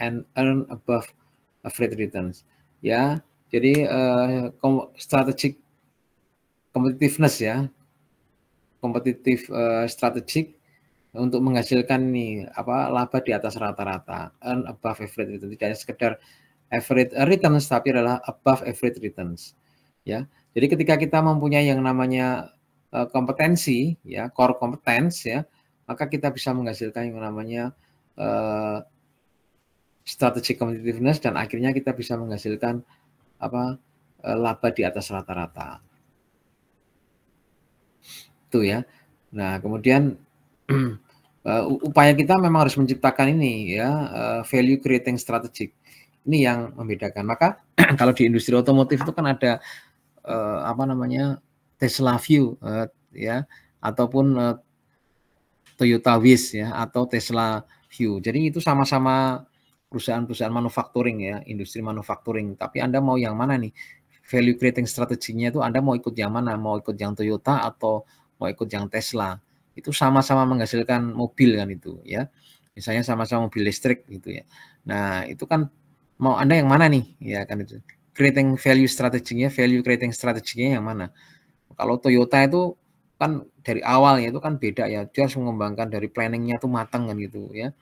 and earn above average returns. Ya, jadi strategic competitiveness ya, kompetitif strategik untuk menghasilkan nih laba di atas rata-rata, earn above average returns, tidak hanya sekedar average returns tapi adalah above average returns. Ya, jadi ketika kita mempunyai yang namanya kompetensi ya, core competence ya, maka kita bisa menghasilkan yang namanya strategic competitiveness dan akhirnya kita bisa menghasilkan laba di atas rata-rata. Itu ya. Nah, kemudian upaya kita memang harus menciptakan ini ya, value creating strategy. Ini yang membedakan. Maka kalau di industri otomotif itu kan ada Tesla View ya, ataupun Toyota Wish ya, atau Tesla View. Jadi itu sama-sama perusahaan-perusahaan manufacturing ya, industri manufacturing. Tapi Anda mau yang mana nih? Value creating strateginya itu Anda mau ikut yang mana? Mau ikut yang Toyota atau mau ikut yang Tesla? Itu sama-sama menghasilkan mobil kan itu ya. Misalnya sama-sama mobil listrik gitu ya. Nah, itu kan mau Anda yang mana nih? Ya kan itu. Creating value strateginya, value creating strateginya yang mana? Kalau Toyota itu kan dari awalnya itu kan beda ya, dia harus mengembangkan dari planningnya tuh matang kan gitu ya.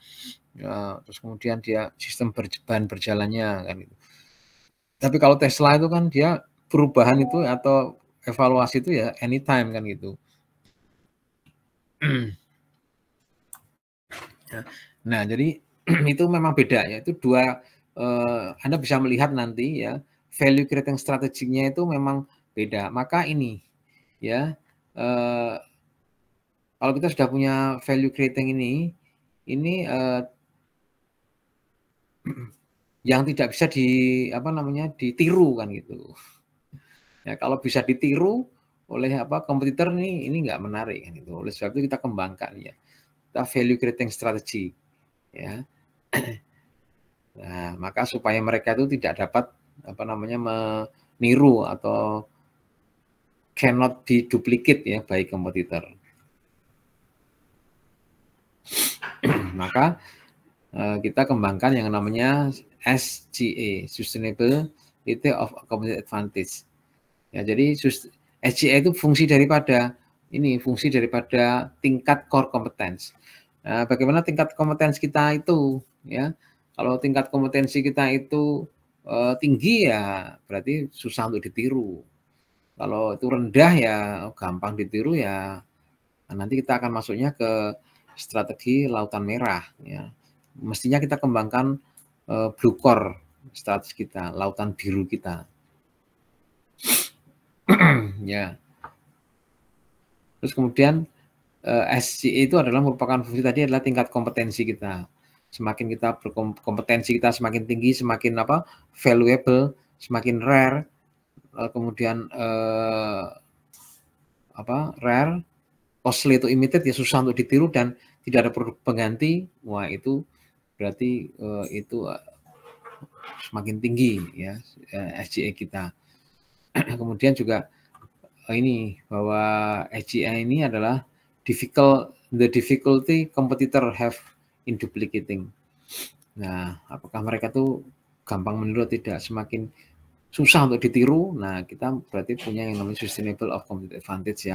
Terus kemudian dia sistem bahan berjalannya kan gitu. Tapi kalau Tesla itu kan dia perubahan itu atau evaluasi itu ya anytime kan gitu. Nah, jadi itu memang beda ya. Itu dua Anda bisa melihat nanti ya, value creating strateginya itu memang beda. Maka ini ya, kalau kita sudah punya value creating ini yang tidak bisa ditiru kan gitu. Ya, kalau bisa ditiru oleh kompetitor ini nggak menarik kan gitu. Oleh sebab itu kita kembangkan ya. Kita value creating strategy ya. Nah, maka supaya mereka itu tidak dapat meniru atau cannot be duplicate ya by kompetitor. Maka kita kembangkan yang namanya SGA, Sustainability of Competitive Advantage. Ya, jadi SGA itu fungsi daripada tingkat core competence. Nah, bagaimana tingkat kompetensi kita itu ya? Kalau tingkat kompetensi kita itu tinggi ya berarti susah untuk ditiru. Kalau itu rendah ya gampang ditiru ya. Nah, nanti kita akan masuknya ke strategi lautan merah ya. Mestinya kita kembangkan blue core strategi kita, lautan biru kita. Ya. Terus kemudian SGA itu merupakan fungsi tadi adalah tingkat kompetensi kita. Semakin kita berkompetensi kita semakin tinggi, semakin valuable, semakin rare, kemudian rare, costly to imitate ya susah untuk ditiru dan tidak ada produk pengganti. Wah, itu berarti itu semakin tinggi ya SGA kita. Kemudian juga ini bahwa SGA ini adalah the difficulty competitor have in duplicating. Nah, apakah mereka tuh gampang meniru atau tidak? Semakin susah untuk ditiru, nah kita berarti punya yang namanya sustainable of competitive advantage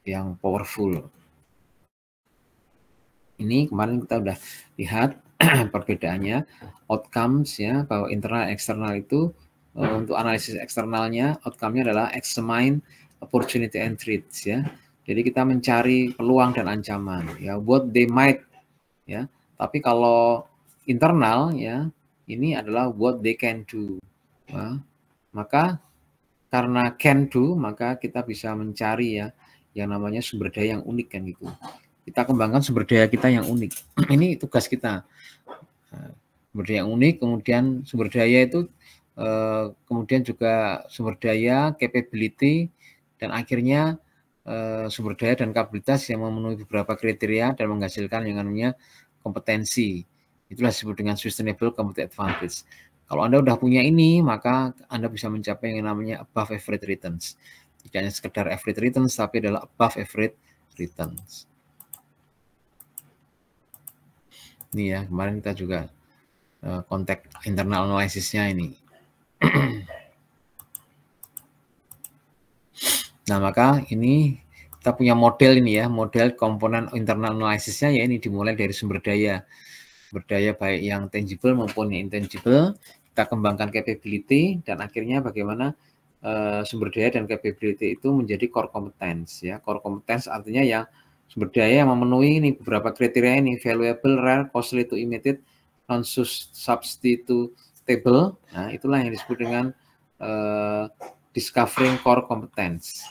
yang powerful. Ini kemarin kita udah lihat perbedaannya, outcomes ya, bahwa internal eksternal itu untuk analisis eksternalnya, outcome-nya adalah examine opportunity and threats ya. Jadi kita mencari peluang dan ancaman ya, what they might ya. Tapi kalau internal ya, ini adalah what they can do. Ya. Maka karena can do, maka kita bisa mencari ya yang namanya sumber daya yang unik kan gitu. Kita kembangkan sumber daya kita yang unik. Ini tugas kita. Sumber daya yang unik, kemudian sumber daya itu kemudian juga sumber daya, capability, dan akhirnya sumber daya dan kapabilitas yang memenuhi beberapa kriteria dan menghasilkan yang namanya kompetensi. Itulah disebut dengan sustainable competitive advantage. Kalau Anda udah punya ini, maka Anda bisa mencapai yang namanya above average returns. Tidak hanya sekedar average returns, tapi adalah above average returns. Ini ya, kemarin kita juga konteks internal analisisnya ini. Nah, maka ini kita punya model ini ya, model komponen internal analisisnya ya ini dimulai dari sumber daya baik yang tangible maupun yang intangible, kita kembangkan capability dan akhirnya bagaimana sumber daya dan capability itu menjadi core competence ya. Core competence artinya yang sumber daya yang memenuhi ini beberapa kriteria ini, valuable, rare, costly to imitate, non-substitutable. Nah, itulah yang disebut dengan discovering core competence.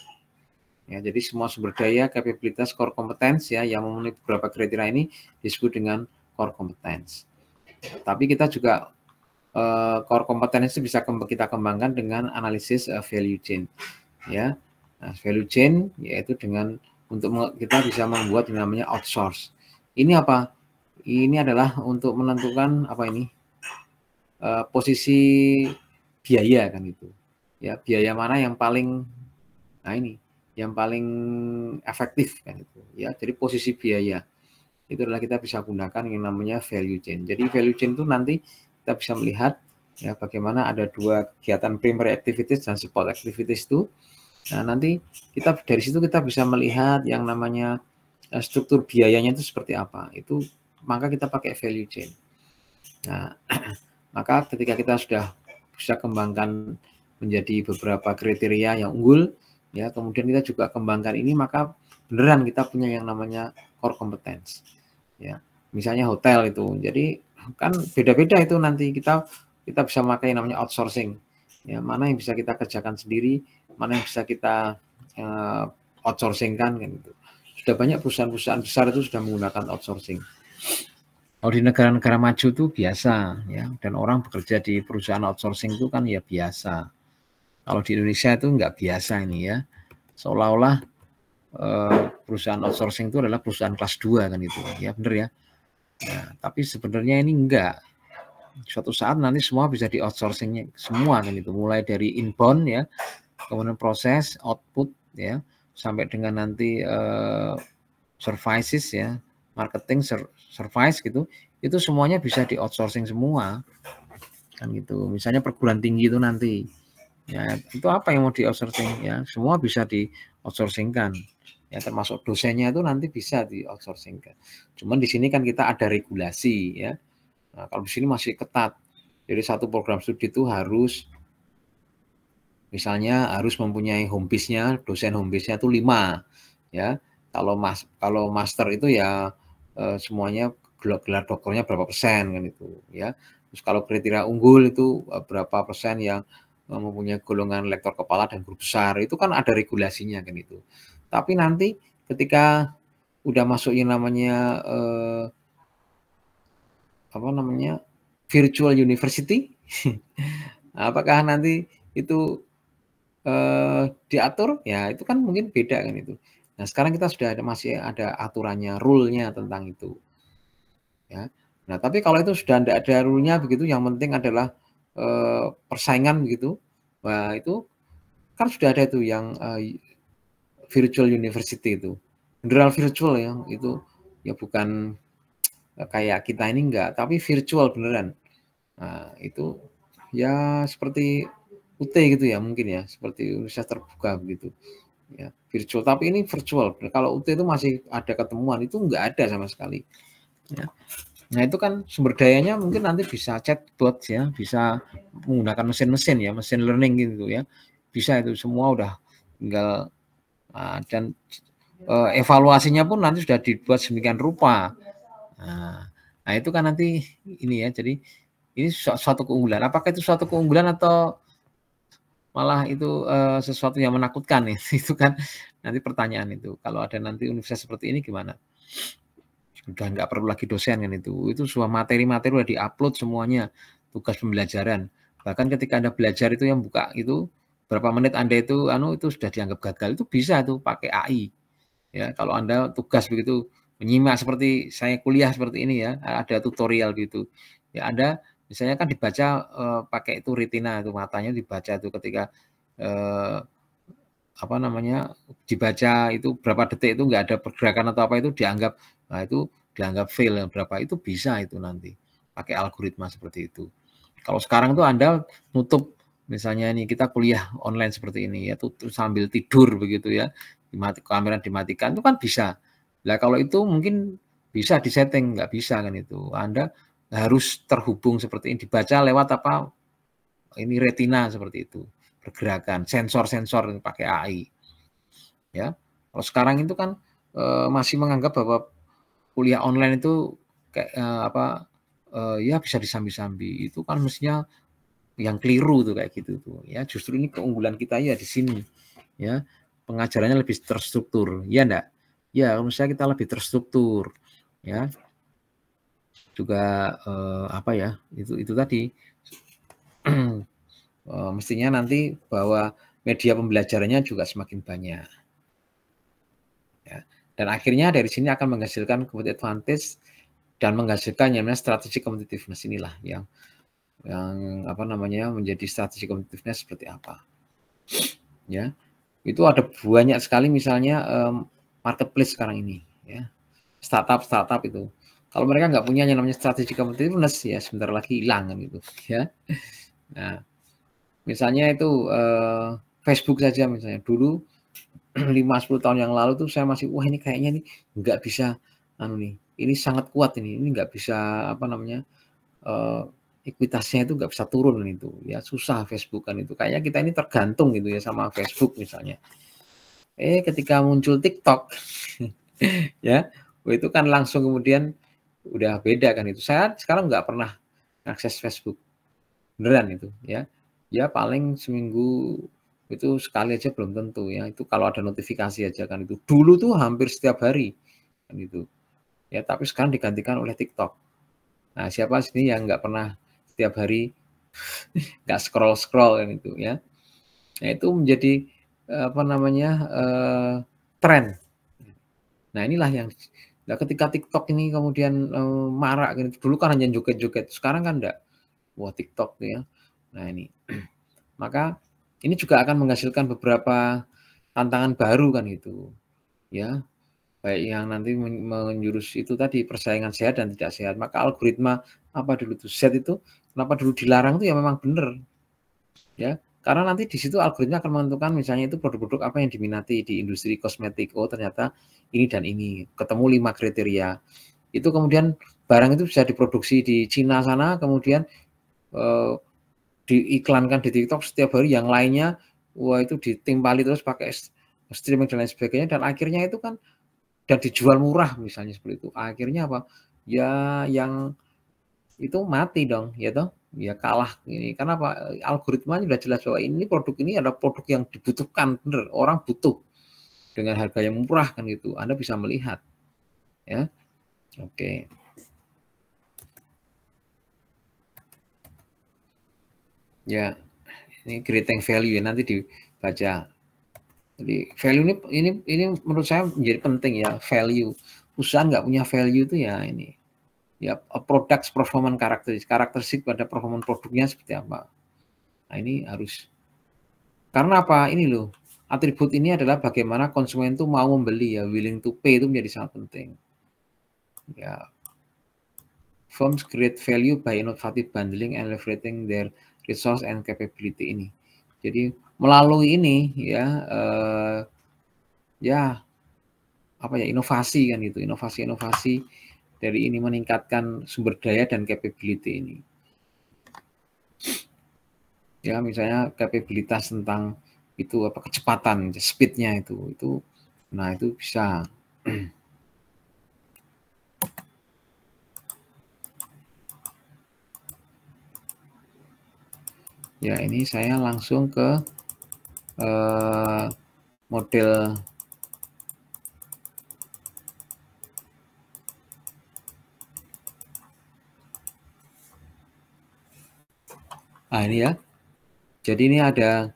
Ya, jadi semua sumber daya, kapabilitas, core competence ya yang memenuhi beberapa kriteria ini disebut dengan core competence. Tapi kita juga core competence itu bisa kita kembangkan dengan analisis value chain. Ya, nah, value chain yaitu dengan untuk kita bisa membuat yang namanya outsource. Ini apa? Ini adalah untuk menentukan apa ini posisi biaya kan itu. Ya, biaya mana yang paling yang paling efektif kan itu ya. Jadi posisi biaya itu adalah kita bisa gunakan yang namanya value chain. Jadi value chain itu nanti kita bisa melihat ya bagaimana ada dua kegiatan primary activities dan support activities itu. Nah, nanti kita dari situ kita bisa melihat yang namanya struktur biayanya itu seperti apa. Itu maka kita pakai value chain. Nah, maka ketika kita sudah bisa kembangkan menjadi beberapa kriteria yang unggul, ya kemudian kita juga kembangkan ini, maka beneran kita punya yang namanya core competence. Ya, misalnya hotel itu, jadi kan beda-beda itu nanti kita bisa pakai namanya outsourcing. Ya, mana yang bisa kita kerjakan sendiri, mana yang bisa kita outsourcingkan kan itu. Sudah banyak perusahaan-perusahaan besar itu sudah menggunakan outsourcing. Kalau di negara-negara maju itu biasa ya, dan orang bekerja di perusahaan outsourcing itu kan ya biasa. Kalau di Indonesia itu nggak biasa ini ya, seolah-olah perusahaan outsourcing itu adalah perusahaan kelas 2 kan itu, ya benar ya. Nah, tapi sebenarnya ini enggak. Suatu saat nanti semua bisa di outsourcingnya semua kan itu, mulai dari inbound ya, kemudian proses, output ya, sampai dengan nanti services ya, marketing, service gitu, itu semuanya bisa di outsourcing semua kan gitu. Misalnya perguruan tinggi itu nanti ya itu apa yang mau di outsourcing ya, semua bisa di outsourcingkan ya, termasuk dosennya itu nanti bisa di outsourcingkan. Cuman di sini kan kita ada regulasi ya. Nah, kalau di sini masih ketat. Jadi satu program studi itu harus misalnya harus mempunyai home base-nya, dosen home base-nya itu 5 ya. Kalau master itu ya semuanya gelar doktornya berapa persen kan itu ya. Terus kalau kriteria unggul itu berapa persen yang mempunyai golongan lektor kepala dan guru besar, itu kan ada regulasinya kan itu. Tapi nanti ketika udah masuk yang namanya virtual university, apakah nanti itu diatur? Ya itu kan mungkin beda kan itu. Nah sekarang kita sudah masih ada aturannya, rule-nya tentang itu. Ya. Nah tapi kalau itu sudah tidak ada rule-nya begitu, yang penting adalah persaingan begitu. Nah itu kan sudah ada itu yang virtual university itu, beneran virtual ya, itu ya bukan kayak kita ini enggak, tapi virtual beneran. Nah itu ya seperti UT gitu ya mungkin ya, seperti universitas terbuka begitu ya, virtual. Tapi ini virtual. Kalau UT itu masih ada ketemuan, itu enggak ada sama sekali ya. Nah itu kan sumber dayanya mungkin nanti bisa chatbot ya, bisa menggunakan mesin-mesin ya, mesin learning gitu ya, bisa itu semua udah tinggal dan evaluasinya pun nanti sudah dibuat sedemikian rupa. Nah itu kan nanti ini ya, jadi ini suatu keunggulan. Apakah itu suatu keunggulan atau malah itu sesuatu yang menakutkan nih? Itu kan nanti pertanyaan itu. Kalau ada nanti universitas seperti ini gimana? Sudah nggak perlu lagi dosen kan itu semua materi-materi udah diupload semuanya, tugas pembelajaran. Bahkan ketika Anda belajar itu yang buka itu berapa menit Anda itu itu sudah dianggap gagal, itu bisa tuh pakai AI. Ya, kalau Anda tugas begitu menyimak seperti saya kuliah seperti ini ya, ada tutorial gitu. Ya Anda misalnya kan dibaca pakai itu retina itu matanya dibaca itu ketika dibaca itu berapa detik itu nggak ada pergerakan atau apa itu dianggap itu dianggap fail berapa, itu bisa itu nanti. pakai algoritma seperti itu. Kalau sekarang tuh Anda nutup, misalnya nih kita kuliah online seperti ini ya, tutup sambil tidur begitu ya, kamera dimatikan itu kan bisa. Nah kalau itu mungkin bisa disetting, nggak bisa kan itu. Anda harus terhubung seperti ini, dibaca lewat apa, ini retina seperti itu, pergerakan, sensor-sensor pakai AI. Ya, kalau sekarang itu kan masih menganggap bahwa kuliah online itu kayak ya bisa disambi-sambi. Itu kan mestinya yang keliru tuh kayak gitu tuh. Ya, justru ini keunggulan kita ya di sini. Ya, pengajarannya lebih terstruktur. Ya enggak? Ya, misalnya kita lebih terstruktur. Ya, juga apa ya? Itu tadi mestinya nanti bahwa media pembelajarannya juga semakin banyak. Ya. Dan akhirnya dari sini akan menghasilkan competitive advantage dan menghasilkan yang namanya strategi competitiveness inilah yang apa namanya menjadi strategi competitiveness seperti apa. Ya. Itu ada banyak sekali misalnya marketplace sekarang ini ya. Startup itu. Kalau mereka nggak punya yang namanya strategi competitiveness ya sebentar lagi hilang kan itu ya. Nah, misalnya itu Facebook saja misalnya dulu 5-10 tahun yang lalu tuh saya masih wah ini kayaknya nih nggak bisa ini sangat kuat ini nggak bisa apa namanya ekuitasnya itu nggak bisa turun itu ya susah Facebook kan itu kayaknya kita ini tergantung gitu ya sama Facebook misalnya ketika muncul TikTok ya itu kan langsung kemudian udah beda kan itu saya sekarang nggak pernah akses Facebook beneran itu ya paling seminggu itu sekali aja belum tentu ya itu kalau ada notifikasi aja kan itu dulu tuh hampir setiap hari kan itu ya tapi sekarang digantikan oleh TikTok. Nah siapa sih yang nggak pernah setiap hari nggak scroll kan itu ya. Nah itu menjadi apa namanya tren. Nah inilah yang ketika TikTok ini kemudian marak gitu. Dulu kan hanya joget-joget sekarang kan enggak wah TikTok ya. Nah ini maka ini juga akan menghasilkan beberapa tantangan baru kan itu ya baik yang nanti menjurus itu tadi persaingan sehat dan tidak sehat maka algoritma apa dulu itu Z itu kenapa dulu dilarang itu ya memang benar ya karena nanti di situ algoritma akan menentukan misalnya itu produk-produk apa yang diminati di industri kosmetik oh ternyata ini dan ini ketemu 5 kriteria itu kemudian barang itu bisa diproduksi di Cina sana kemudian diiklankan di TikTok setiap hari yang lainnya wah itu ditimpali terus pakai streaming dan lain sebagainya dan akhirnya itu kan dan dijual murah misalnya seperti itu akhirnya apa ya yang itu mati dong ya toh ya kalah ini karena apa algoritmanya sudah jelas bahwa ini produk ini adalah produk yang dibutuhkan bener orang butuh dengan harga yang murah kan gitu Anda bisa melihat ya oke ya ini creating value ya nanti dibaca. Jadi value ini menurut saya menjadi penting ya value. Perusahaan nggak punya value itu ya ini ya product performance karakteristik pada performance produknya seperti apa. Nah ini harus karena apa ini loh atribut ini adalah bagaimana konsumen itu mau membeli ya willing to pay itu menjadi sangat penting. Ya firms create value by innovative bundling and leveraging their resource and capability ini. Jadi melalui ini ya ya apa ya inovasi kan itu inovasi dari ini meningkatkan sumber daya dan capability ini ya misalnya kapabilitas tentang itu apa kecepatan speednya itu nah itu bisa ya ini saya langsung ke model ini ya jadi ini ada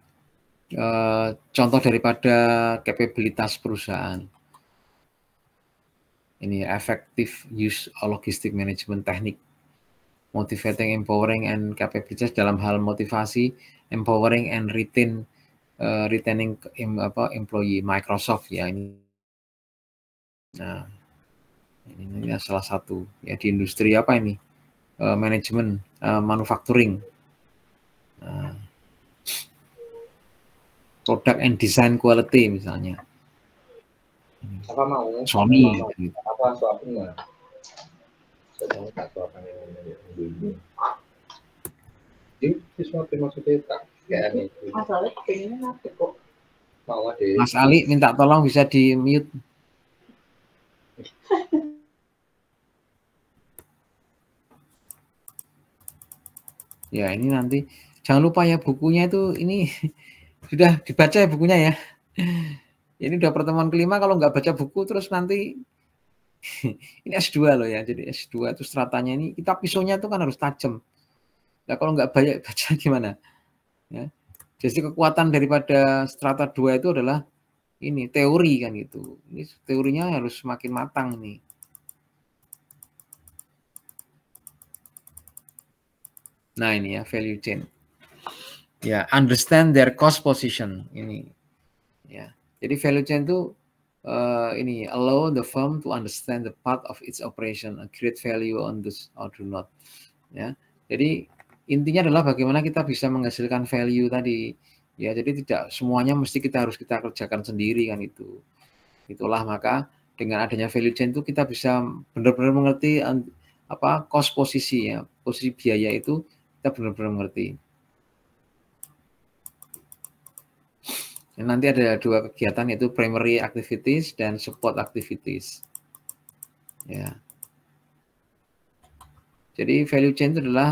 contoh daripada kapabilitas perusahaan ini effective use logistic management teknik motivating, empowering, and capabilities dalam hal motivasi, empowering, and retaining employee Microsoft ya ini. Nah, ini salah satu ya di industri apa ini? manajemen manufacturing, product and design quality misalnya. Apa mau? Sony. Apa suapnya? Saya mau tak suapan ini. Ini suapin maksudnya tak kayak itu. Masalahnya pengennya nanti kok. Mau ada. Mas Ali minta tolong bisa di mute. Ya ini nanti jangan lupa ya bukunya itu ini sudah dibaca ya bukunya ya. Ini udah pertemuan kelima, kalau nggak baca buku terus nanti ini S2 loh ya. Jadi S2 itu stratanya ini kita pisaunya itu kan harus tajam. Nah kalau nggak banyak baca gimana? Ya. Jadi kekuatan daripada strata 2 itu adalah ini teori kan gitu. Ini teorinya harus semakin matang nih. Nah ini ya value chain. Ya, understand their cost position ini. Ya. Jadi value chain itu ini allow the firm to understand the part of its operation and create value on this or do not. Ya. Jadi intinya adalah bagaimana kita bisa menghasilkan value tadi. Ya, jadi tidak semuanya mesti kita kerjakan sendiri kan itu. Itulah maka dengan adanya value chain itu kita bisa benar-benar mengerti apa cost posisi ya, posisi biaya itu kita benar-benar mengerti. Dan nanti ada dua kegiatan yaitu primary activities dan support activities. Ya. Jadi value chain itu adalah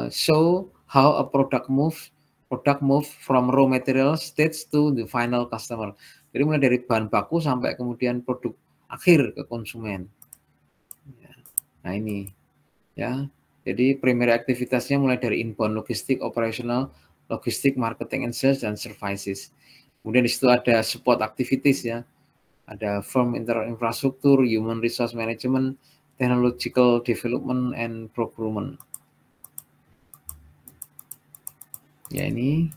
show how a product move from raw material stage to the final customer. Jadi mulai dari bahan baku sampai kemudian produk akhir ke konsumen. Ya. Nah ini ya. Jadi primary aktivitasnya mulai dari inbound logistik, operational, logistik, marketing and sales dan services. Kemudian di situ ada support activities ya. Ada firm infrastruktur, human resource management, technological development and procurement. Ya ini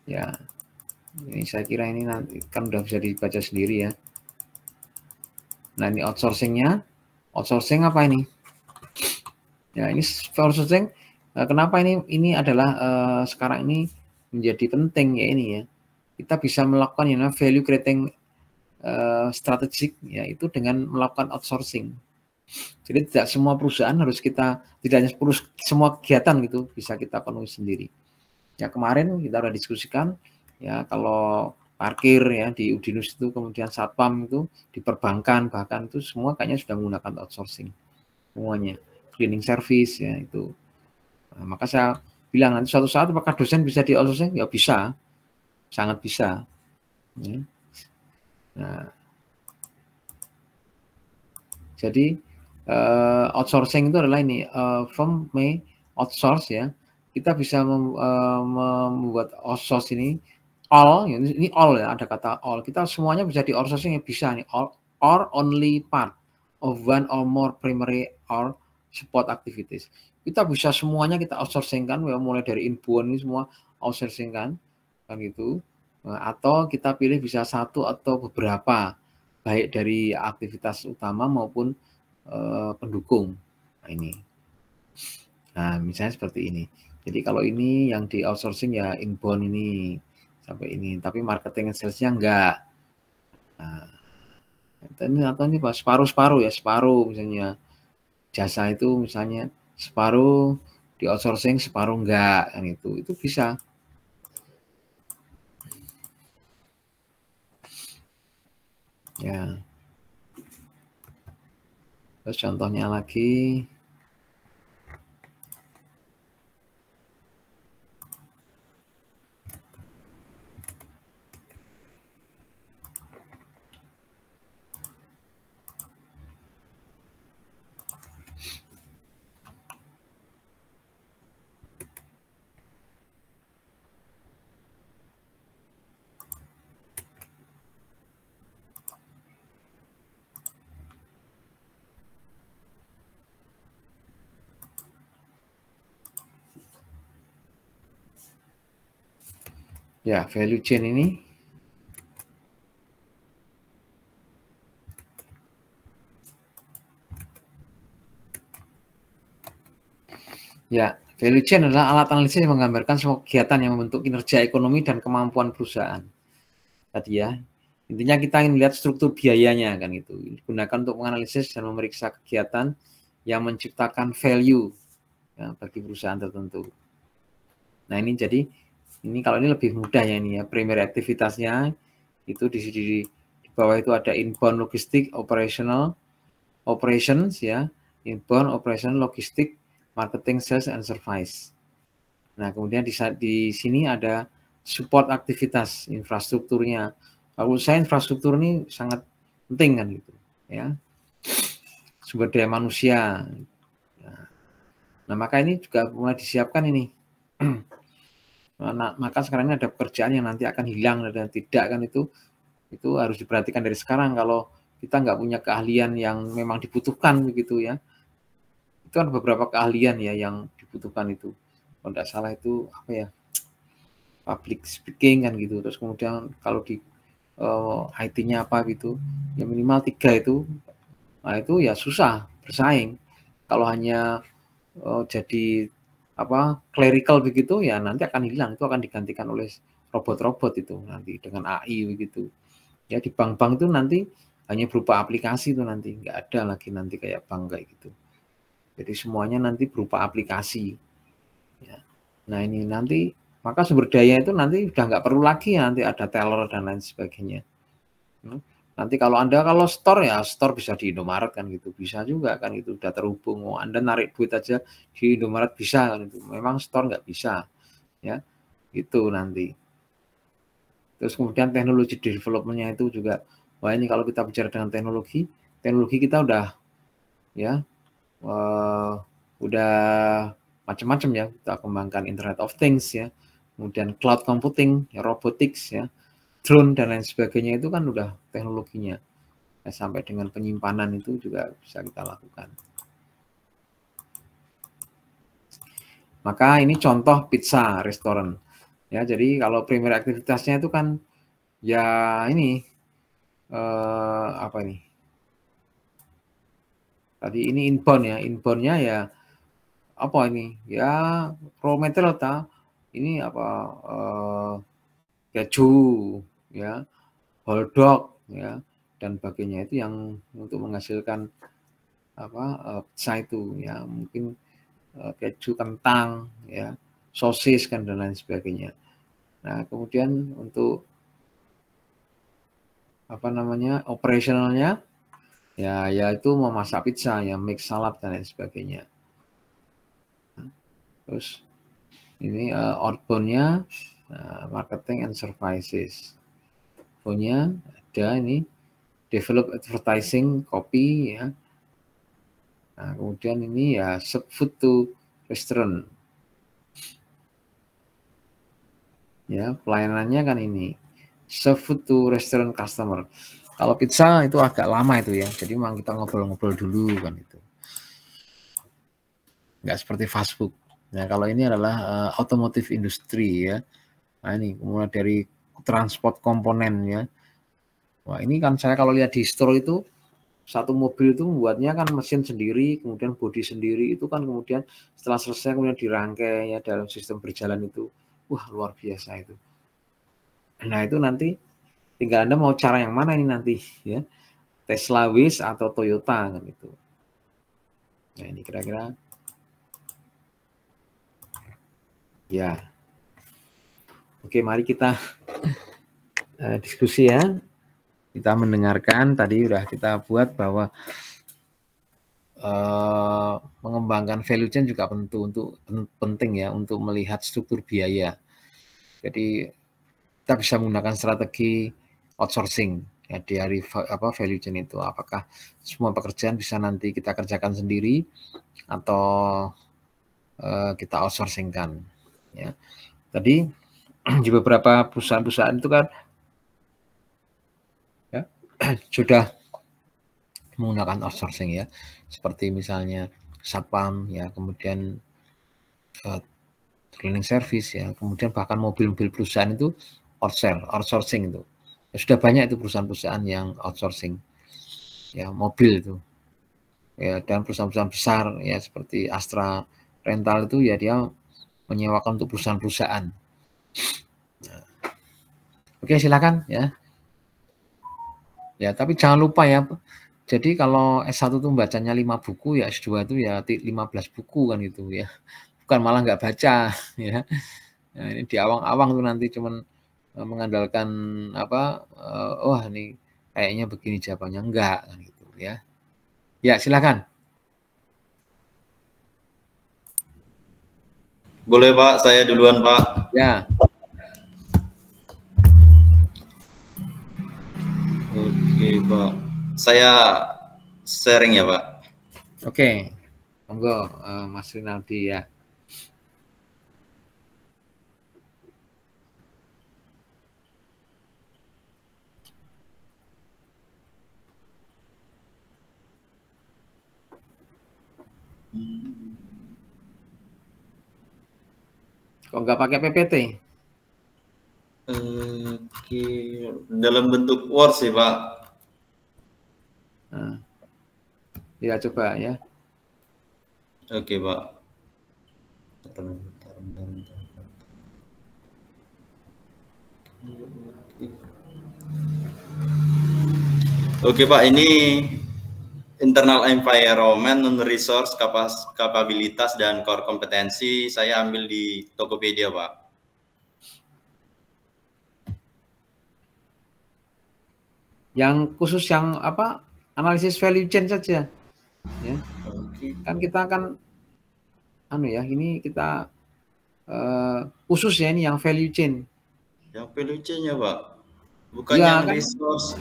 ya. Ini saya kira ini nanti kan udah bisa dibaca sendiri ya. Nah, ini outsourcing-nya. Outsourcing apa ini? Ya, ini outsourcing kenapa ini adalah sekarang ini menjadi penting ya ini ya. Kita bisa melakukan yang namanya value creating strategik yaitu dengan melakukan outsourcing. Jadi tidak semua perusahaan harus kita tidak hanya semua kegiatan gitu bisa kita penuhi sendiri. Ya kemarin kita udah diskusikan ya kalau parkir ya di Udinus itu kemudian satpam itu di perbankan bahkan itu semua kayaknya sudah menggunakan outsourcing semuanya cleaning service ya itu. Nah, maka saya bilang nanti suatu saat apakah dosen bisa di outsourcing? Ya bisa, sangat bisa. Ya. Nah, jadi outsourcing itu adalah ini firm may outsource ya. Kita bisa membuat outsource ini all ya ada kata all. Kita semuanya bisa di outsourcing ya bisa nih all or only part of one or more primary or support activities. Kita bisa semuanya kita outsourcing kan ya, mulai dari inbound ini semua outsourcing kan gitu. Atau kita pilih bisa satu atau beberapa baik dari aktivitas utama maupun pendukung. Nah, ini. Nah, misalnya seperti ini. Jadi kalau ini yang di outsourcing ya inbound ini sampai ini, tapi marketing and sales-nya enggak. Nah, ini atau ini Pak separuh-separuh ya, separuh misalnya jasa itu misalnya separuh di outsourcing, separuh enggak kan itu bisa. Ya. Terus contohnya lagi ya value chain ini Ya, value chain adalah alat analisis yang menggambarkan semua kegiatan yang membentuk kinerja ekonomi dan kemampuan perusahaan. Tadi ya, intinya kita ingin melihat struktur biayanya kan gitu. Digunakan untuk menganalisis dan memeriksa kegiatan yang menciptakan value ya, bagi perusahaan tertentu. Nah ini jadi ini kalau ini lebih mudah ya ini ya, primary aktivitasnya itu di bawah itu ada inbound logistik, operations ya, inbound operation logistik, marketing, sales, and service. Nah kemudian di sini ada support aktivitas infrastrukturnya. Kalau saya infrastruktur ini sangat penting kan gitu ya, sumber daya manusia. Nah maka ini juga mulai disiapkan ini. Nah, maka sekarang ini ada pekerjaan yang nanti akan hilang dan tidak kan itu harus diperhatikan dari sekarang. Kalau kita nggak punya keahlian yang memang dibutuhkan begitu ya, itu ada beberapa keahlian ya yang dibutuhkan itu. Kalau tidak salah itu apa ya, public speaking kan gitu. Terus kemudian kalau di IT-nya apa gitu, ya minimal 3 itu. Nah itu ya susah bersaing. Kalau hanya jadi apa clerical begitu ya nanti akan hilang, itu akan digantikan oleh robot-robot itu nanti dengan AI begitu ya. Di bank-bank itu nanti hanya berupa aplikasi itu nanti nggak ada lagi nanti kayak bank kayak gitu, jadi semuanya nanti berupa aplikasi ya. Nah ini nanti maka sumber daya itu nanti udah nggak perlu lagi ya, nanti ada teller dan lain sebagainya. Nanti kalau store ya store bisa di Indomaret kan gitu, bisa juga kan itu udah terhubung. Oh, Anda narik duit aja di Indomaret bisa kan itu. Memang store nggak bisa ya, itu nanti. Terus kemudian teknologi development-nya itu juga, wah ini kalau kita bicara dengan teknologi kita udah ya udah macam-macam ya, kita kembangkan Internet of Things ya, kemudian cloud computing, ya, robotics ya, drone dan lain sebagainya itu kan udah teknologinya. Ya, sampai dengan penyimpanan itu juga bisa kita lakukan. Maka ini contoh pizza restoran. Ya, jadi kalau primary aktivitasnya itu kan ya ini apa ini? Tadi ini inbound ya, inboundnya ya apa ini? Ya raw material ini apa keju ya, hotdog ya dan sebagainya itu yang untuk menghasilkan apa pizza itu ya, mungkin keju, kentang ya, sosis kan dan lain sebagainya. Nah kemudian untuk apa namanya operasionalnya ya yaitu memasak pizza ya, make salad dan lain sebagainya. Terus ini outbound-nya marketing and services. Punya ada ini develop advertising, copy ya. Nah, kemudian ini ya food to restaurant. Ya, pelayanannya kan ini serve food to restaurant customer. Kalau pizza itu agak lama itu ya. Jadi memang kita ngobrol-ngobrol dulu kan itu. Nggak seperti fast food. Nah, kalau ini adalah automotive industry ya. Nah, ini mulai dari transport komponen ya. Wah, ini kan saya kalau lihat di store itu satu mobil itu membuatnya kan mesin sendiri, kemudian bodi sendiri, itu kan kemudian setelah selesai kemudian dirangkai ya dalam sistem berjalan itu. Wah, luar biasa itu. Nah, itu nanti tinggal Anda mau cara yang mana ini nanti ya. Tesla, Wish atau Toyota kan itu. Nah, ini kira-kira ya. Oke, mari kita diskusi ya. Kita mendengarkan tadi udah kita buat bahwa mengembangkan value chain juga penting ya untuk melihat struktur biaya. Jadi kita bisa menggunakan strategi outsourcing ya dari value chain itu. Apakah semua pekerjaan bisa nanti kita kerjakan sendiri atau kita outsourcingkan ya. Tadi di beberapa perusahaan-perusahaan itu kan ya sudah menggunakan outsourcing ya, seperti misalnya satpam ya, kemudian cleaning service ya, kemudian bahkan mobil-mobil perusahaan itu outsourcing itu. Ya, sudah banyak itu perusahaan-perusahaan yang outsourcing ya mobil itu ya, dan perusahaan-perusahaan besar ya seperti Astra, rental itu ya dia menyewakan untuk perusahaan-perusahaan. Oke, silakan ya. Ya, tapi jangan lupa ya. Jadi kalau S1 itu bacanya 5 buku, ya S2 itu ya 15 buku kan itu ya. Bukan malah nggak baca ya. Nah, ini di awang-awang tuh nanti cuman mengandalkan apa, wah ini kayaknya begini jawabannya, enggak kan gitu ya. Ya, silakan. Boleh Pak, saya duluan Pak. Ya. Oke Pak, saya sharing ya Pak. Oke, monggo Mas Rinaldi ya. Kok nggak pakai PPT? Oke, dalam bentuk Word sih Pak. Nah, ya coba ya. Oke Pak. Oke Pak, ini internal environment, non-resource, kapabilitas, dan core kompetensi saya ambil di Tokopedia Pak. Yang khusus yang apa, analisis value chain saja ya. Kan kita kan ini kita khusus ya, ini yang value chain. Yang value chain ya Pak, bukan ya,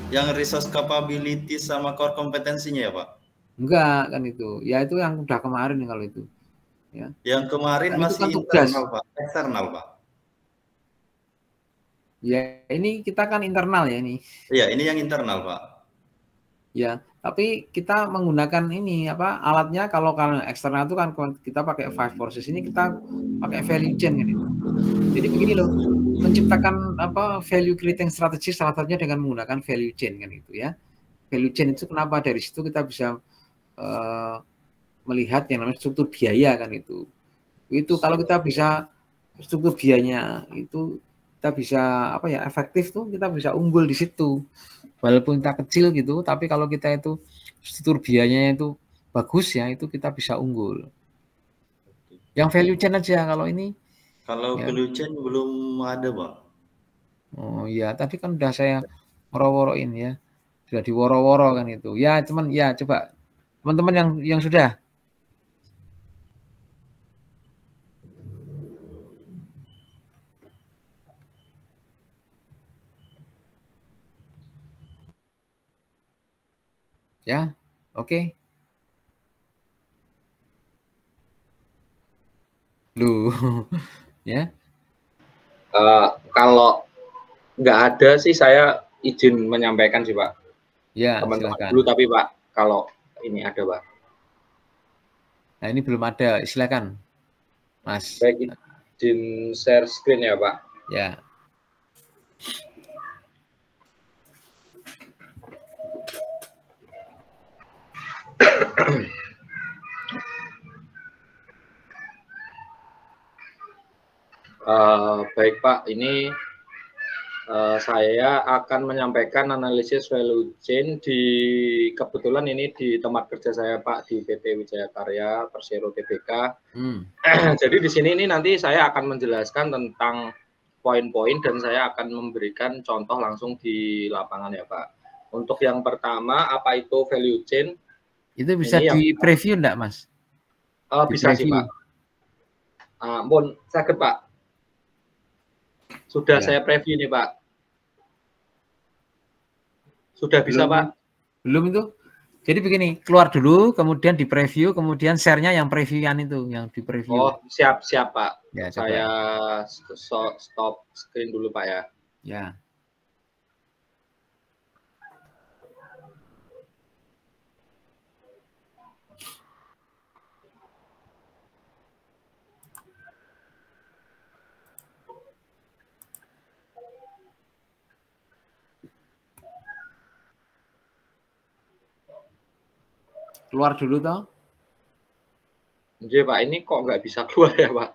yang kan? resource capability sama core kompetensinya ya Pak? Enggak kan itu ya, itu yang udah kemarin kalau itu ya. Yang kemarin kan masih itu kan internal Pak, eksternal Pak. Ya, ini kita kan internal ya ini. Iya, ini yang internal Pak. Ya, tapi kita menggunakan ini apa alatnya, kalau eksternal itu kan kita pakai 5 forces, ini kita pakai value chain kan itu. Jadi begini loh, menciptakan apa value creating strategy salah satunya dengan menggunakan value chain kan itu ya. Value chain itu kenapa, dari situ kita bisa melihat yang namanya struktur biaya kan itu. Itu kalau kita bisa struktur biayanya itu kita bisa apa ya, efektif tuh, kita bisa unggul di situ. Walaupun kita kecil gitu, tapi kalau kita itu struktur biayanya itu bagus ya, itu kita bisa unggul. Yang value chain aja kalau ini. Kalau ya. value chain belum ada Pak. Oh iya, tadi kan udah saya woro-woroin ya. Sudah diworo-woro kan itu. Ya, cuman ya coba teman-teman yang sudah. Ya, oke. Lu ya. Kalau nggak ada sih, saya izin menyampaikan sih Pak. Ya, teman-teman silakan. dulu, tapi Pak kalau ini ada Pak. Nah, ini belum ada, silakan Mas. Baik, izin share screen ya Pak. Ya. Baik Pak, ini saya akan menyampaikan analisis value chain kebetulan ini di tempat kerja saya Pak, di PT Wijaya Karya Persero Tbk. Jadi di sini ini nanti saya akan menjelaskan tentang poin-poin dan saya akan memberikan contoh langsung di lapangan ya Pak. Untuk yang pertama, apa itu value chain? Itu bisa di-preview enggak Mas? Bisa sih Pak. Ampun, sakit Pak. Sudah ya. Saya preview nih Pak. Sudah bisa belum, Pak? Belum itu. Jadi begini, keluar dulu, kemudian di preview, kemudian share-nya yang preview-an itu, yang di preview. Oh, siap Pak. Ya, saya stop screen dulu Pak ya. Ya. Keluar dulu toh. Iya Pak, ini kok nggak bisa keluar ya Pak?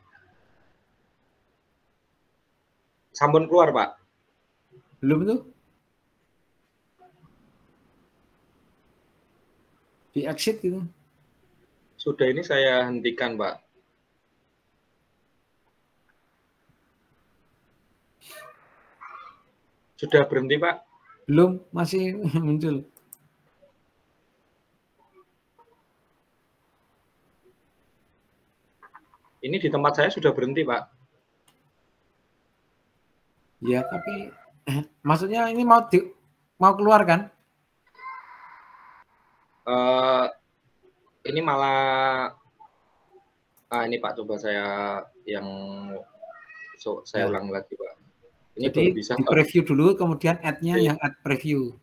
Sampun keluar Pak? Belum tuh? Di exit gitu. Sudah, ini saya hentikan Pak. Sudah berhenti Pak? Belum, masih muncul. Ini di tempat saya sudah berhenti Pak. Ya, tapi maksudnya ini mau keluar kan? Ini malah ini Pak, coba saya yang saya ulang lagi Pak. Ini jadi belum bisa di preview dulu, kemudian add-nya yang add preview.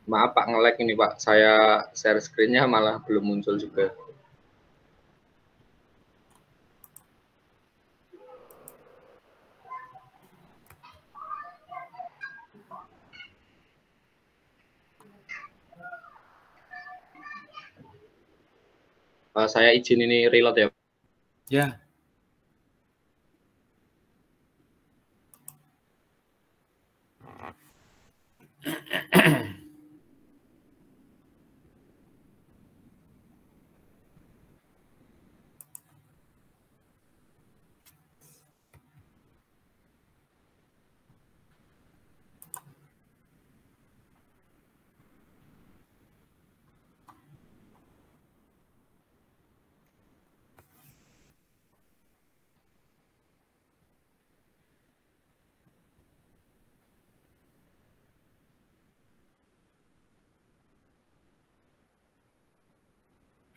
Maaf Pak, nge-lag ini Pak. Saya share screen-nya malah belum muncul juga. Saya izin ini reload ya. Ya.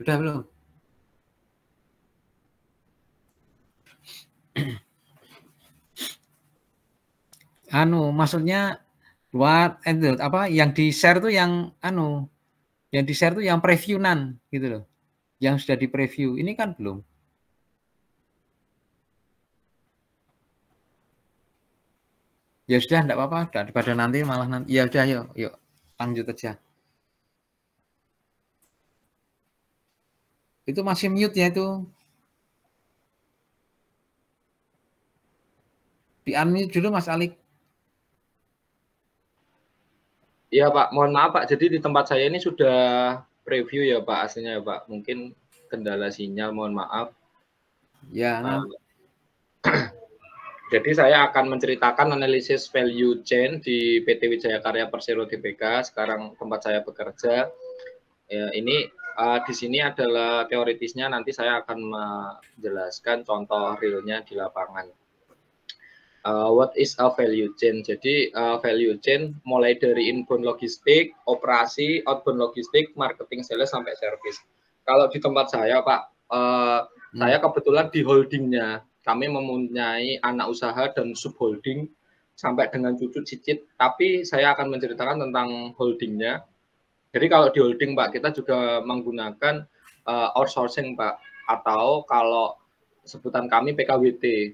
Sudah belum? Maksudnya buat apa yang di share tuh yang yang di share tuh yang preview-nan gitu loh. Yang sudah di preview. Ini kan belum. Ya sudah, enggak apa-apa, daripada nanti malah nanti. Ya udah, yuk lanjut aja. Itu masih mute ya itu. Di unmute dulu Mas Alik. Iya Pak, mohon maaf Pak. Jadi di tempat saya ini sudah preview ya Pak, aslinya ya Pak. Mungkin kendala sinyal, mohon maaf. Ya. Jadi saya akan menceritakan analisis value chain di PT Wijaya Karya Persero Tbk. Sekarang tempat saya bekerja. Ya, ini di sini adalah teoritisnya. Nanti saya akan menjelaskan contoh realnya di lapangan. What is a value chain? Jadi value chain mulai dari inbound logistik, operasi, outbound logistik, marketing, sales sampai service. Kalau di tempat saya Pak, saya kebetulan di holdingnya. Kami mempunyai anak usaha dan subholding sampai dengan cucu cicit. Tapi saya akan menceritakan tentang holdingnya. Jadi kalau di holding Pak, kita juga menggunakan outsourcing Pak, atau kalau sebutan kami PKWT.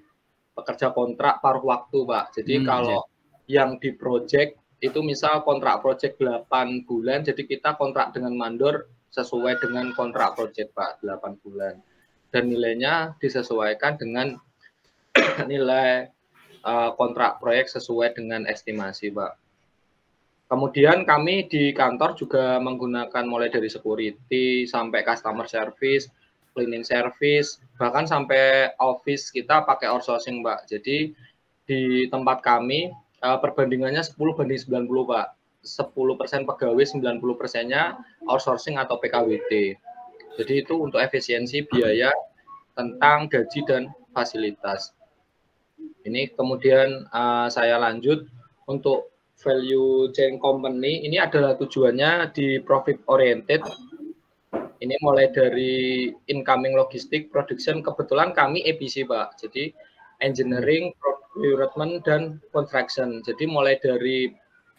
Pekerja kontrak paruh waktu, Pak. Jadi kalau yang di project itu misal kontrak project 8 bulan, jadi kita kontrak dengan mandor sesuai dengan kontrak project, Pak, 8 bulan. Dan nilainya disesuaikan dengan nilai kontrak proyek sesuai dengan estimasi, Pak. Kemudian kami di kantor juga menggunakan mulai dari security sampai customer service, cleaning service, bahkan sampai office kita pakai outsourcing, Pak. Jadi di tempat kami perbandingannya 10:90, Pak. 10% pegawai, 90%-nya outsourcing atau PKWT. Jadi itu untuk efisiensi biaya tentang gaji dan fasilitas. Ini kemudian saya lanjut untuk value chain company. Ini adalah tujuannya di profit oriented. Ini mulai dari incoming logistik, production. Kebetulan kami EPC, Pak. Jadi engineering, procurement, dan construction. Jadi mulai dari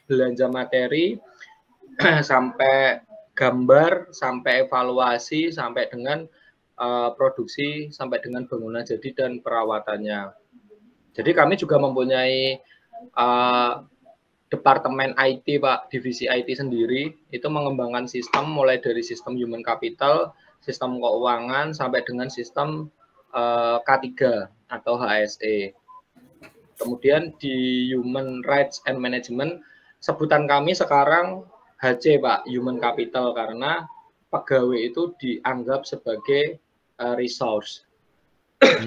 belanja materi sampai gambar, sampai evaluasi, sampai dengan produksi sampai dengan bangunan jadi dan perawatannya. Jadi kami juga mempunyai departemen IT, Pak, divisi IT sendiri, itu mengembangkan sistem mulai dari sistem human capital, sistem keuangan, sampai dengan sistem K3 atau HSE. Kemudian di Human Rights and Management, sebutan kami sekarang HC, Pak, Human Capital, karena pegawai itu dianggap sebagai resource,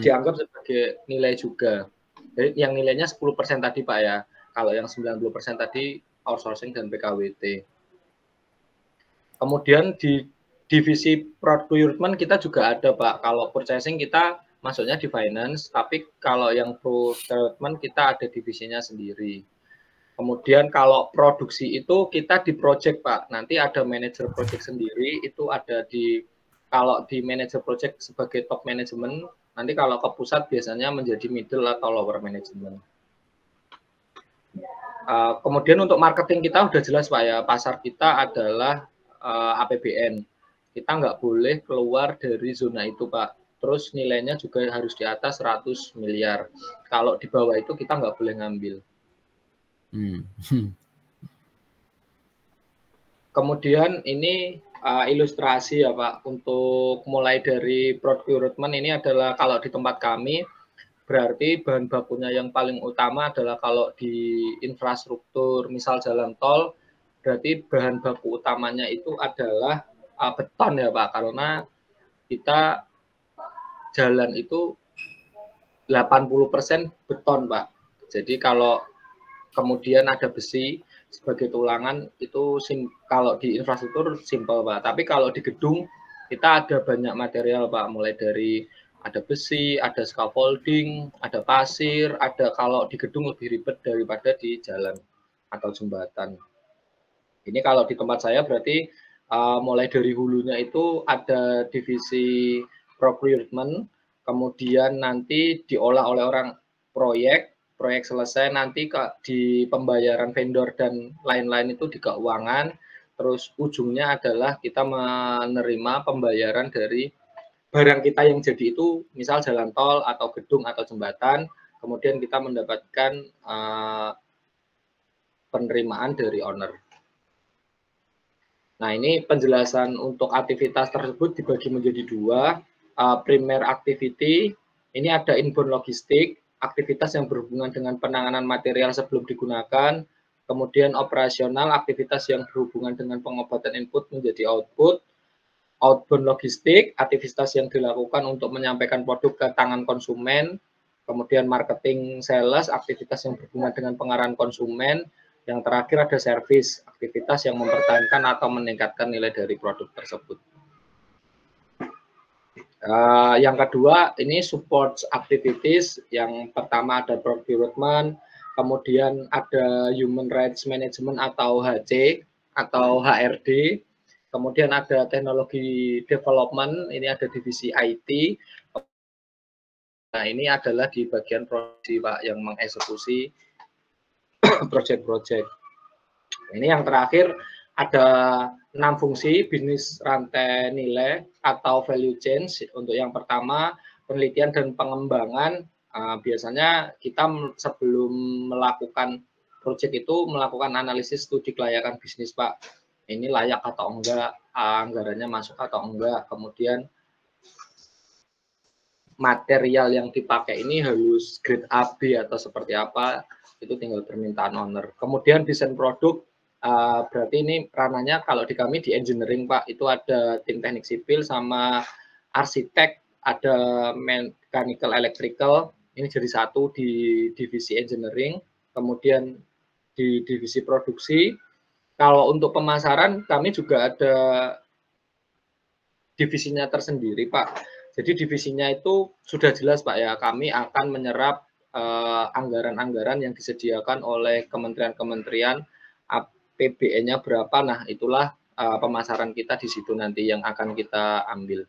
dianggap sebagai nilai juga. Jadi yang nilainya 10% tadi, Pak, ya. Kalau yang 90% tadi outsourcing dan PKWT. Kemudian di divisi procurement kita juga ada, Pak. Kalau purchasing kita masuknya di finance, tapi kalau yang procurement kita ada divisinya sendiri. Kemudian kalau produksi itu kita di project, Pak. Nanti ada manajer project sendiri, itu ada kalau di manajer project sebagai top management, nanti kalau ke pusat biasanya menjadi middle atau lower management. Kemudian untuk marketing kita udah jelas, Pak, ya. Pasar kita adalah APBN. Kita nggak boleh keluar dari zona itu, Pak. Terus nilainya juga harus di atas 100 miliar. Kalau di bawah itu kita nggak boleh ngambil. Kemudian ini ilustrasi ya, Pak. Untuk mulai dari procurement ini adalah kalau di tempat kami, berarti bahan bakunya yang paling utama adalah kalau di infrastruktur, misal jalan tol, berarti bahan baku utamanya itu adalah beton ya, Pak. Karena kita jalan itu 80% beton, Pak. Jadi kalau kemudian ada besi sebagai tulangan itu kalau di infrastruktur simpel, Pak. Tapi kalau di gedung kita ada banyak material, Pak. Mulai dari ada besi, ada scaffolding, ada pasir, ada kalau di gedung lebih ribet daripada di jalan atau jembatan. Ini kalau di tempat saya berarti mulai dari hulunya itu ada divisi procurement, kemudian nanti diolah oleh orang proyek selesai nanti di pembayaran vendor dan lain-lain itu di keuangan, terus ujungnya adalah kita menerima pembayaran dari barang kita yang jadi itu, misal jalan tol atau gedung atau jembatan, kemudian kita mendapatkan penerimaan dari owner. Nah, ini penjelasan untuk aktivitas tersebut dibagi menjadi dua. Primer activity, ini ada inbound logistik, aktivitas yang berhubungan dengan penanganan material sebelum digunakan. Kemudian operasional, aktivitas yang berhubungan dengan pengobatan input menjadi output. Outbound logistik, aktivitas yang dilakukan untuk menyampaikan produk ke tangan konsumen. Kemudian marketing sales, aktivitas yang berhubungan dengan pengarahan konsumen. Yang terakhir ada service, aktivitas yang mempertahankan atau meningkatkan nilai dari produk tersebut. Yang kedua, ini support activities. Yang pertama ada procurement, kemudian ada human rights management atau HC atau HRD, kemudian ada teknologi development, ini ada divisi IT. Nah, ini adalah di bagian produksi, Pak, yang mengeksekusi project-project. Ini yang terakhir ada 6 fungsi bisnis rantai nilai atau value chain. Untuk yang pertama, penelitian dan pengembangan. Biasanya kita sebelum melakukan project itu melakukan analisis studi kelayakan bisnis, Pak. Ini layak atau enggak, anggarannya masuk atau enggak. Kemudian material yang dipakai ini harus grade A, B atau seperti apa, itu tinggal permintaan owner. Kemudian desain produk, berarti ini ranahnya kalau di kami di engineering, Pak, itu ada tim teknik sipil sama arsitek, ada mechanical electrical, ini jadi satu di divisi engineering. Kemudian di divisi produksi, kalau untuk pemasaran kami juga ada divisinya tersendiri, Pak. Jadi divisinya itu sudah jelas, Pak, ya, kami akan menyerap anggaran-anggaran yang disediakan oleh kementerian-kementerian, APBN-nya berapa, nah itulah pemasaran kita di situ nanti yang akan kita ambil.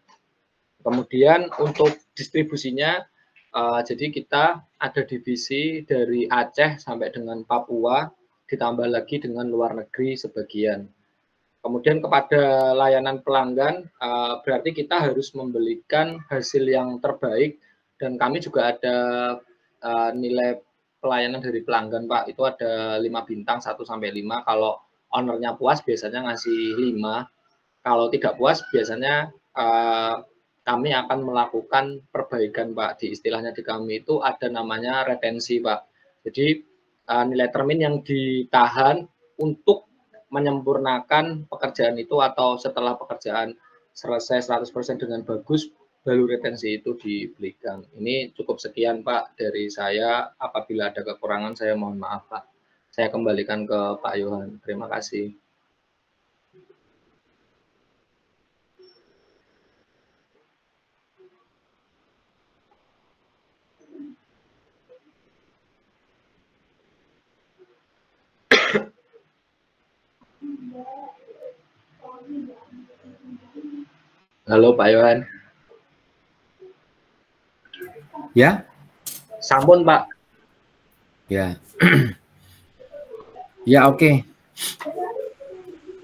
Kemudian untuk distribusinya, jadi kita ada divisi dari Aceh sampai dengan Papua, ditambah lagi dengan luar negeri sebagian. Kemudian kepada layanan pelanggan, berarti kita harus memberikan hasil yang terbaik, dan kami juga ada nilai pelayanan dari pelanggan, Pak. Itu ada 5 bintang, 1 sampai 5. Kalau owner-nya puas biasanya ngasih 5. Kalau tidak puas biasanya kami akan melakukan perbaikan, Pak. Di istilahnya di kami itu ada namanya retensi, Pak. Jadi nilai termin yang ditahan untuk menyempurnakan pekerjaan itu, atau setelah pekerjaan selesai 100% dengan bagus, baru retensi itu diberikan. Ini cukup sekian, Pak, dari saya. Apabila ada kekurangan, saya mohon maaf, Pak. Saya kembalikan ke Pak Yohan. Terima kasih. Halo Pak Yohan. Ya. Sampun Pak. Ya. Ya oke.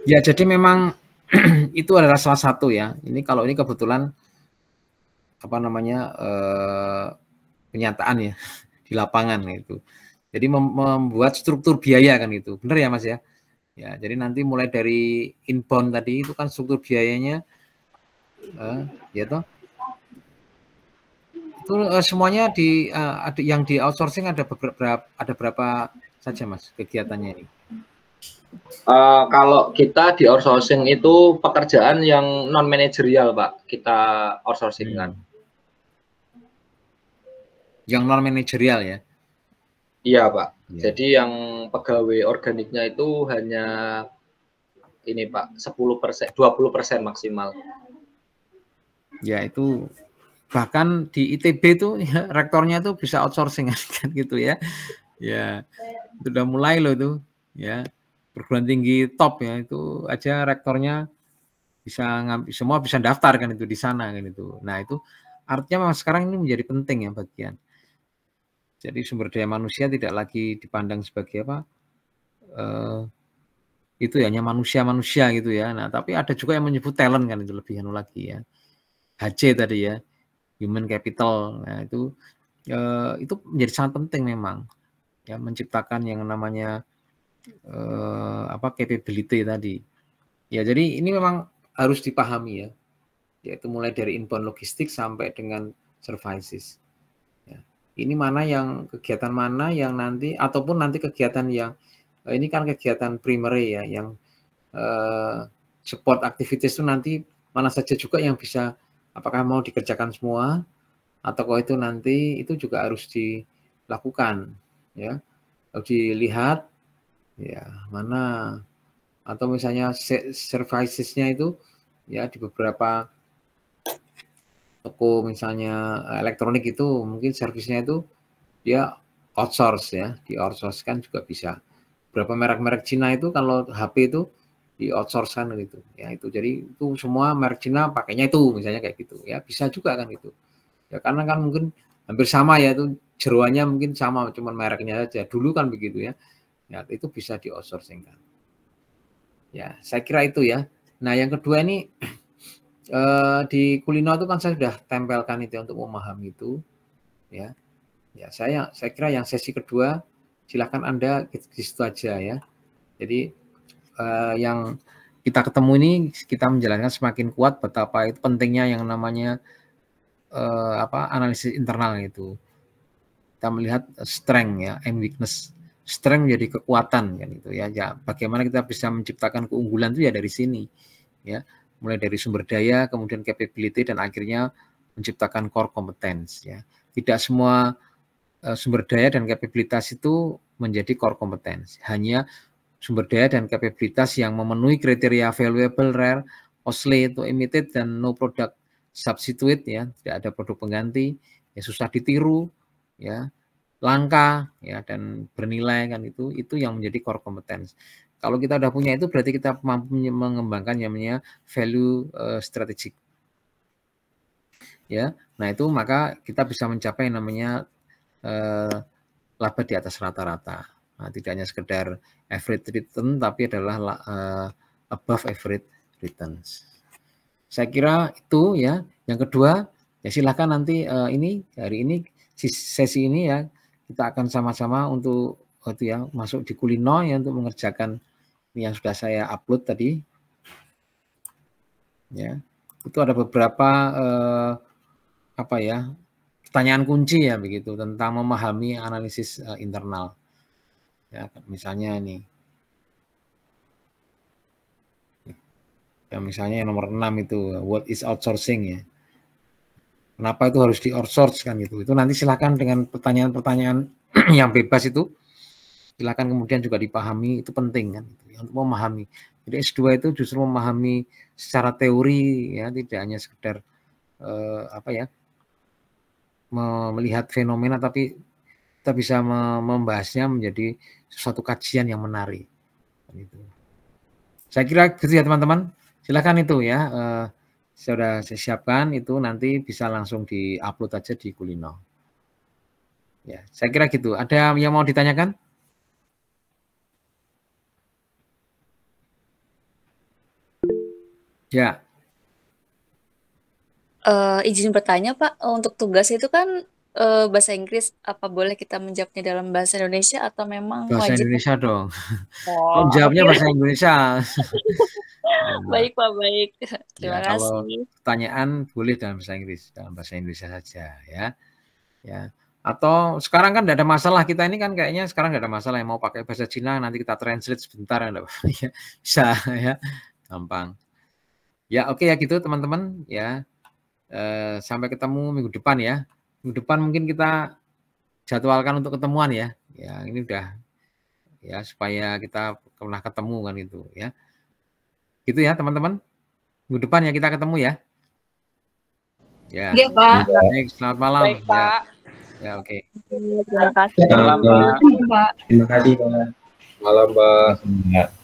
Ya jadi memang itu adalah salah satu ya. Ini kalau ini kebetulan apa namanya kenyataan ya di lapangan itu. Jadi membuat struktur biaya kan itu. Benar ya Mas ya? Ya, jadi nanti mulai dari inbound tadi itu kan struktur biayanya ya toh. Itu semuanya ada yang di outsourcing ada berapa saja Mas kegiatannya ini? Kalau kita di outsourcing itu pekerjaan yang non manajerial Pak, kita outsourcing kan. Yang non manajerial ya? Iya Pak. Ya. Jadi yang pegawai organiknya itu hanya ini Pak, 10%, 20% maksimal. Ya itu bahkan di ITB itu ya, rektornya tuh bisa outsourcing kan gitu ya. Ya sudah mulai loh itu ya, perguruan tinggi top ya itu aja rektornya bisa ngambil, semua bisa daftar kan itu di sana kan itu. Nah itu artinya memang sekarang ini menjadi penting ya bagian. Jadi sumber daya manusia tidak lagi dipandang sebagai apa itu ya hanya manusia gitu ya. Nah tapi ada juga yang menyebut talent kan itu lebih anu lagi ya. HC tadi ya, human capital. Nah itu menjadi sangat penting memang ya, menciptakan yang namanya capability tadi ya. Jadi ini memang harus dipahami ya, yaitu mulai dari inbound logistik sampai dengan services ya. Ini mana yang kegiatan mana yang nanti, ataupun nanti kegiatan yang ini kan kegiatan primary ya, yang support activities itu nanti mana saja juga yang bisa, apakah mau dikerjakan semua atau kalau itu nanti itu juga harus dilakukan ya, harus dilihat ya mana, atau misalnya servicesnya itu ya di beberapa toko misalnya elektronik itu mungkin servisnya itu dia outsource ya, di outsource kan juga bisa. Berapa merek-merek Cina itu kalau HP itu di outsource kan gitu ya, itu jadi itu semua merek Cina pakainya itu misalnya kayak gitu ya, bisa juga kan itu ya, karena kan mungkin hampir sama ya, itu jeroannya mungkin sama cuman mereknya saja dulu kan begitu ya, ya itu bisa di outsourcing kan ya, saya kira itu ya. Nah yang kedua ini di Kulino itu kan saya sudah tempelkan itu untuk memahami itu ya. Ya saya kira yang sesi kedua silakan Anda di situ aja ya. Jadi yang kita ketemu ini kita menjalankan semakin kuat betapa itu pentingnya yang namanya analisis internal itu. Kita melihat strength ya and weakness. Strength menjadi kekuatan kan itu ya. Ya bagaimana kita bisa menciptakan keunggulan itu ya dari sini ya. Mulai dari sumber daya, kemudian capability, dan akhirnya menciptakan core competence ya. Tidak semua sumber daya dan kapabilitas itu menjadi core competence. Hanya sumber daya dan kapabilitas yang memenuhi kriteria valuable, rare, costly, itu imitate, dan no product substitute ya, tidak ada produk pengganti, ya susah ditiru, ya langka, ya dan bernilai kan, itu yang menjadi core competence. Kalau kita udah punya itu berarti kita mampu mengembangkan yang namanya value strategic. Ya, nah itu maka kita bisa mencapai yang namanya laba di atas rata-rata. Nah, tidak hanya sekedar average return, tapi adalah above average returns. Saya kira itu ya. Yang kedua, ya silakan nanti hari ini sesi ini ya kita akan sama-sama untuk itu ya masuk di Kulino ya untuk mengerjakan yang sudah saya upload tadi. Ya, itu ada beberapa pertanyaan kunci ya begitu tentang memahami analisis internal. Ya, misalnya nih. Ya, misalnya yang nomor 6 itu what is outsourcing ya. Kenapa itu harus di outsource kan gitu. Itu nanti silakan dengan pertanyaan-pertanyaan yang bebas itu silakan kemudian juga dipahami, itu penting kan gitu, untuk memahami. Jadi S2 itu justru memahami secara teori ya, tidak hanya sekedar melihat fenomena, tapi kita bisa membahasnya menjadi suatu kajian yang menarik. Gitu. Saya kira gitu ya teman-teman. Silakan itu ya, sudah saya siapkan itu nanti bisa langsung di-upload aja di Kulino. Ya, saya kira gitu. Ada yang mau ditanyakan? Ya. Izin bertanya Pak, untuk tugas itu kan bahasa Inggris, apa boleh kita menjawabnya dalam bahasa Indonesia atau memang bahasa wajib? Indonesia dong. Oh, jawabnya bahasa Indonesia. Baik Pak, baik. Terima kasih. Kalau pertanyaan boleh dalam bahasa Inggris, dalam bahasa Indonesia saja ya. Ya. Atau sekarang kan tidak ada masalah, kita ini kan kayaknya sekarang tidak ada masalah, yang mau pakai bahasa Cina nanti kita translate sebentar ya, bisa ya, gampang. Ya oke ya gitu teman-teman ya. Sampai ketemu minggu depan ya. Minggu depan mungkin kita jadwalkan untuk ketemuan ya. Ya ini udah ya supaya kita pernah ketemu kan itu ya. Gitu ya teman-teman. Minggu depan ya kita ketemu ya. Ya. Iya Pak. Baik, selamat malam. Baik Pak. Ya oke. Terima kasih. Malam Pak. Terima kasih Pak. Malam Pak.